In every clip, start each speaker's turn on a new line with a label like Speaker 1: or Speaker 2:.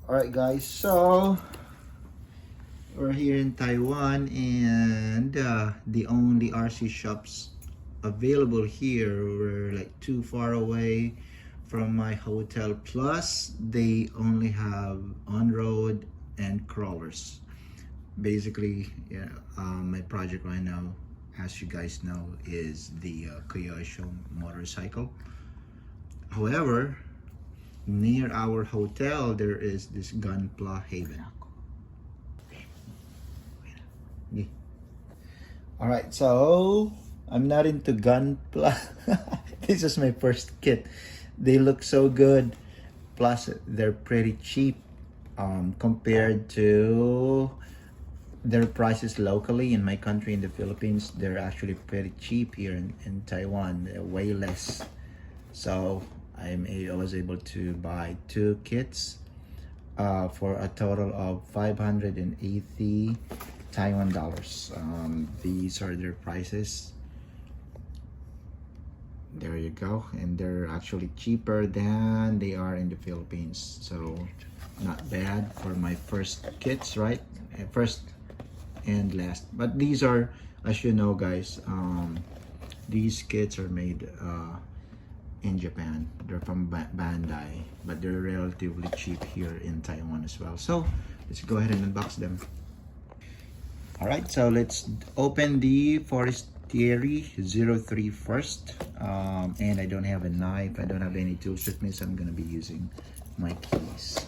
Speaker 1: Alright guys, so we're here in Taiwan, and the only RC shops available here were like too far away from my hotel, plus they only have on-road and crawlers. Basically, yeah, my project right now, as you guys know, is the Kyosho motorcycle. However, near our hotel there is this gunpla haven. All right, so I'm not into gunpla. This is my first kit. They look so good, plus they're pretty cheap compared to their prices locally in my country, in the Philippines. They're actually pretty cheap here in Taiwan. They're way less. So I was able to buy 2 kits for a total of 580 Taiwan dollars. These are their prices. There you go, and they're actually cheaper than they are in the Philippines, so not bad for my first kits, right? First and last. But these are, as you know guys, these kits are made in Japan. They're from Bandai, but they're relatively cheap here in Taiwan as well. So let's go ahead and unbox them. All right, so let's open the Forestieri 03 first. And I don't have a knife, I don't have any tools with me, so I'm gonna be using my keys.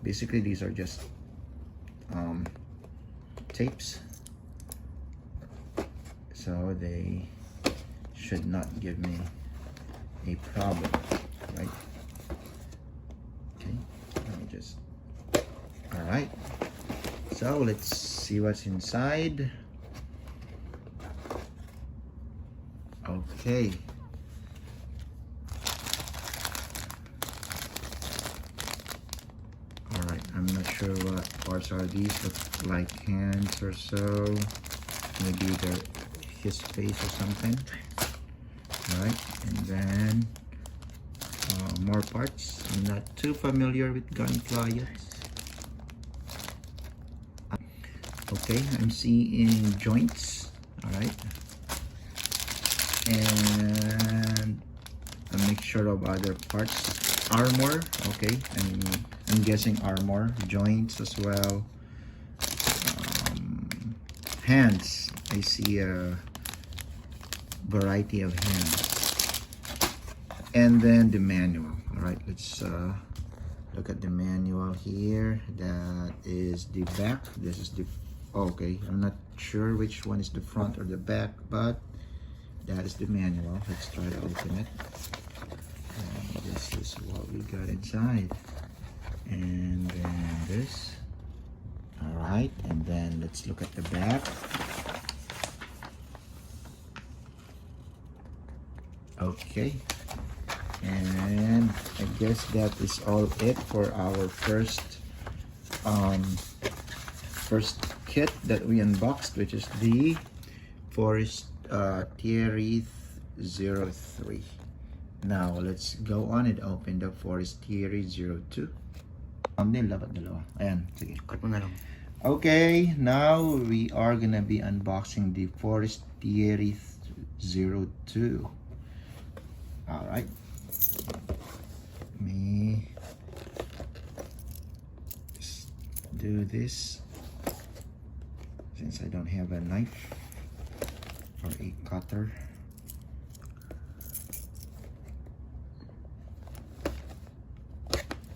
Speaker 1: Basically these are just tapes, so they should not give me a problem, right? Okay, let me just, all right, so let's see what's inside. Okay, all right, I'm not sure what parts are these. Look like hands or so, maybe his face or something. All right, and then more parts. I'm not too familiar with gunpla yet. Okay, I'm seeing joints. All right, and a mixture of other parts. Armor, okay, I'm guessing armor. Joints as well. Hands, I see a variety of hands. And then the manual. All right, let's look at the manual here. That is the back. This is the, okay, I'm not sure which one is the front or the back, but that is the manual. Let's try to open it. And this is what we got inside. And then this. All right, and then let's look at the back. Okay, and I guess that is all it for our first kit that we unboxed, which is the Forestieri 03. Now let's go on and open the Forestieri 02. Ayan, sige. Okay, now we are gonna be unboxing the Forestieri 02. All right, let me just do this since I don't have a knife or a cutter.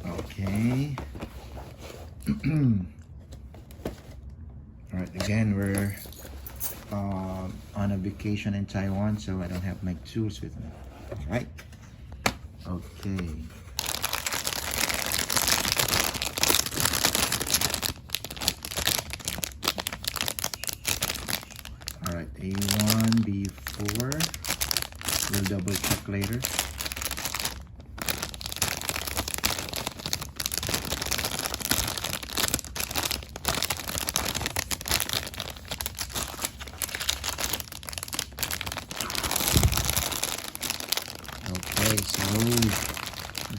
Speaker 1: Okay. All right, again, we're on a vacation in Taiwan, so I don't have my tools with me. All right. Okay. All right, A1, B4. We'll double check later.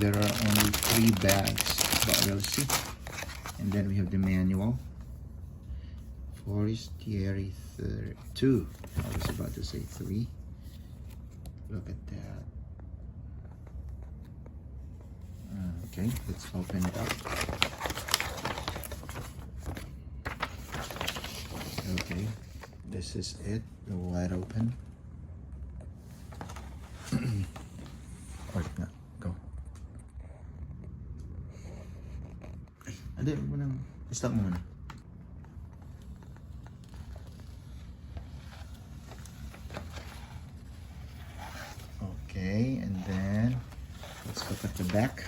Speaker 1: there are only 3 bags, but we'll see. And then we have the manual. Forestieri 2. I was about to say 3. Look at that. Okay, let's open it up. Okay, this is it, wide open. Or na, go. Hindi, mo nang stop mo muna. Okay, and then let's look at the back.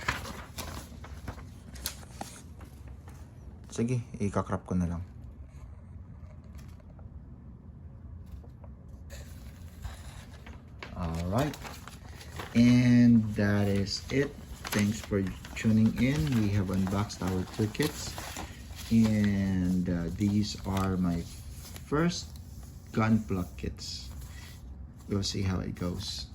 Speaker 1: Sige, ikakrap ko na lang. Alright, and that is it. Thanks for tuning in. We have unboxed our 2 kits, and these are my first gunpla kits. We'll see how it goes.